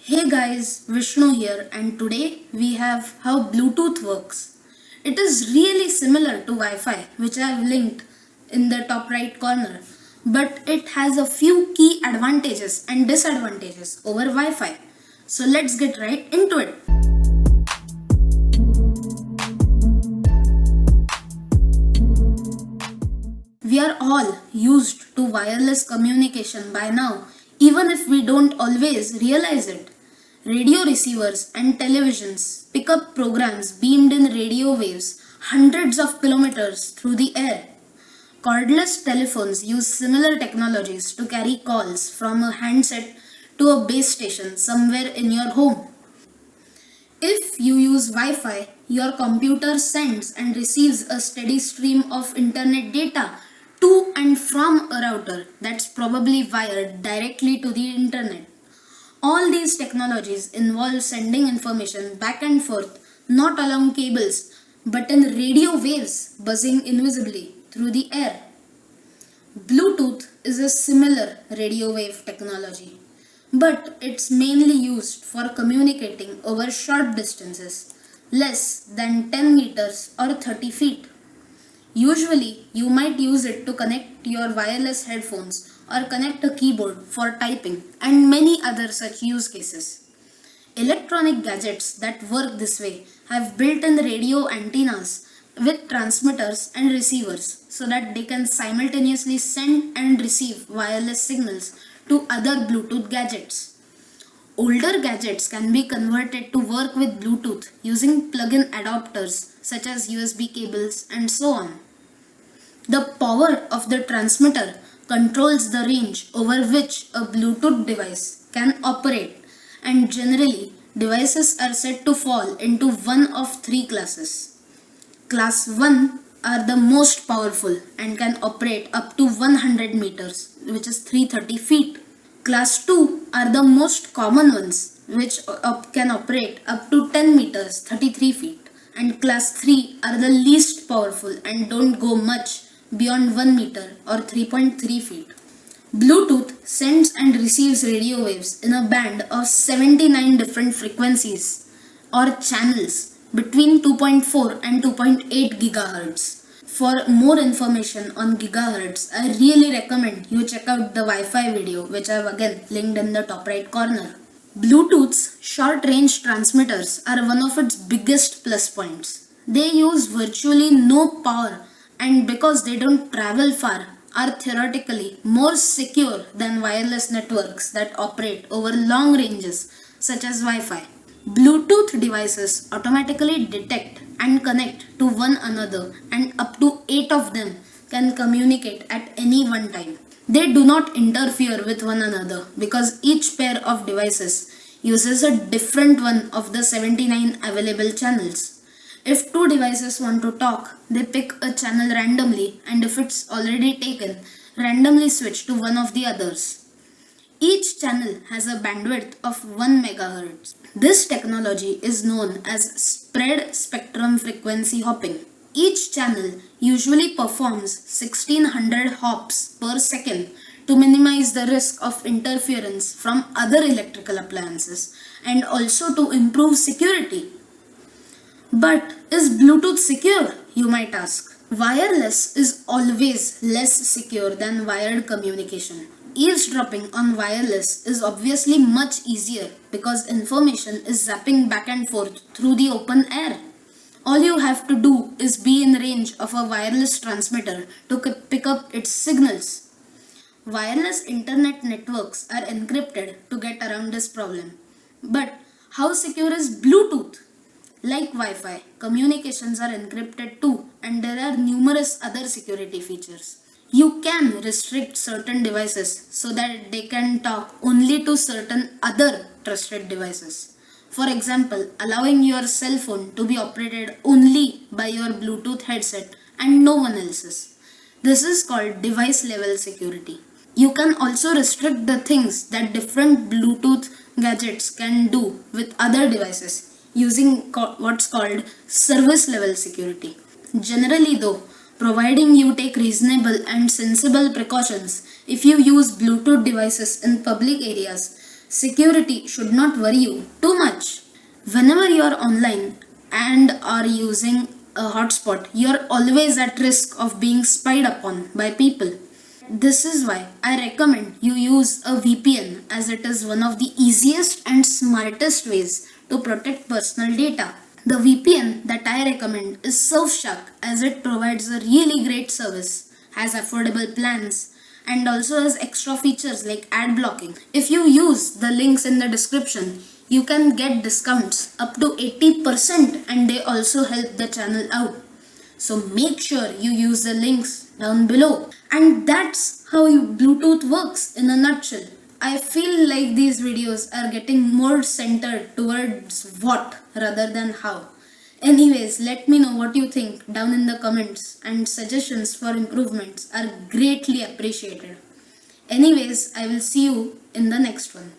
Hey guys, Vishnu here, and today we have how Bluetooth works. It is really similar to Wi-Fi, which I have linked in the top right corner, but it has a few key advantages and disadvantages over Wi-Fi. So let's get right into it. We are all used to wireless communication by now, even if we don't always realize it. Radio receivers and televisions pick up programs beamed in radio waves hundreds of kilometers through the air. Cordless telephones use similar technologies to carry calls from a handset to a base station somewhere in your home. If you use Wi-Fi, your computer sends and receives a steady stream of internet data to and from a router that's probably wired directly to the internet. All these technologies involve sending information back and forth, not along cables, but in radio waves buzzing invisibly through the air. Bluetooth is a similar radio wave technology, but it's mainly used for communicating over short distances, less than 10 meters or 30 feet. Usually, you might use it to connect your wireless headphones or connect a keyboard for typing and many other such use cases. Electronic gadgets that work this way have built-in radio antennas with transmitters and receivers so that they can simultaneously send and receive wireless signals to other Bluetooth gadgets. Older gadgets can be converted to work with Bluetooth using plug-in adapters such as USB cables and so on. The power of the transmitter controls the range over which a Bluetooth device can operate, and generally devices are said to fall into one of three classes. Class 1 are the most powerful and can operate up to 100 meters, which is 330 feet. Class 2 are the most common ones, which can operate up to 10 meters, 33 feet. And class 3 are the least powerful and don't go much beyond 1 meter or 3.3 feet. Bluetooth sends and receives radio waves in a band of 79 different frequencies or channels between 2.4 and 2.8 gigahertz. For more information on gigahertz, I really recommend you check out the Wi-Fi video, which I have again linked in the top right corner. Bluetooth's short-range transmitters are one of its biggest plus points. They use virtually no power, and because they don't travel far, are theoretically more secure than wireless networks that operate over long ranges such as Wi-Fi. Bluetooth devices automatically detect and connect to one another, and up to 8 of them can communicate at any one time. They do not interfere with one another because each pair of devices uses a different one of the 79 available channels. If two devices want to talk, they pick a channel randomly, and if it's already taken, randomly switch to one of the others. Each channel has a bandwidth of 1 MHz. This technology is known as spread spectrum frequency hopping. Each channel usually performs 1600 hops per second to minimize the risk of interference from other electrical appliances and also to improve security. But is Bluetooth secure, you might ask? Wireless is always less secure than wired communication. Eavesdropping on wireless is obviously much easier because information is zapping back and forth through the open air. All you have to do is be in range of a wireless transmitter to pick up its signals. Wireless internet networks are encrypted to get around this problem. But how secure is Bluetooth? Like Wi-Fi, communications are encrypted too, and there are numerous other security features. You can restrict certain devices so that they can talk only to certain other trusted devices. For example, allowing your cell phone to be operated only by your Bluetooth headset and no one else's. This is called device level security. You can also restrict the things that different Bluetooth gadgets can do with other devices using what's called service level security. Generally though, providing you take reasonable and sensible precautions if you use Bluetooth devices in public areas, Security should not worry you too much. Whenever you are online and are using a hotspot, you are always at risk of being spied upon by people. This is why I recommend you use a VPN, as it is one of the easiest and smartest ways to protect personal data. The VPN that I recommend is Surfshark, as it provides a really great service, has affordable plans, and also has extra features like ad blocking. If you use the links in the description, you can get discounts up to 80%, and they also help the channel out. So make sure you use the links down below. And that's how Bluetooth works in a nutshell. I feel like these videos are getting more centered towards what rather than how. Anyways, let me know what you think down in the comments, and suggestions for improvements are greatly appreciated. Anyways, I will see you in the next one.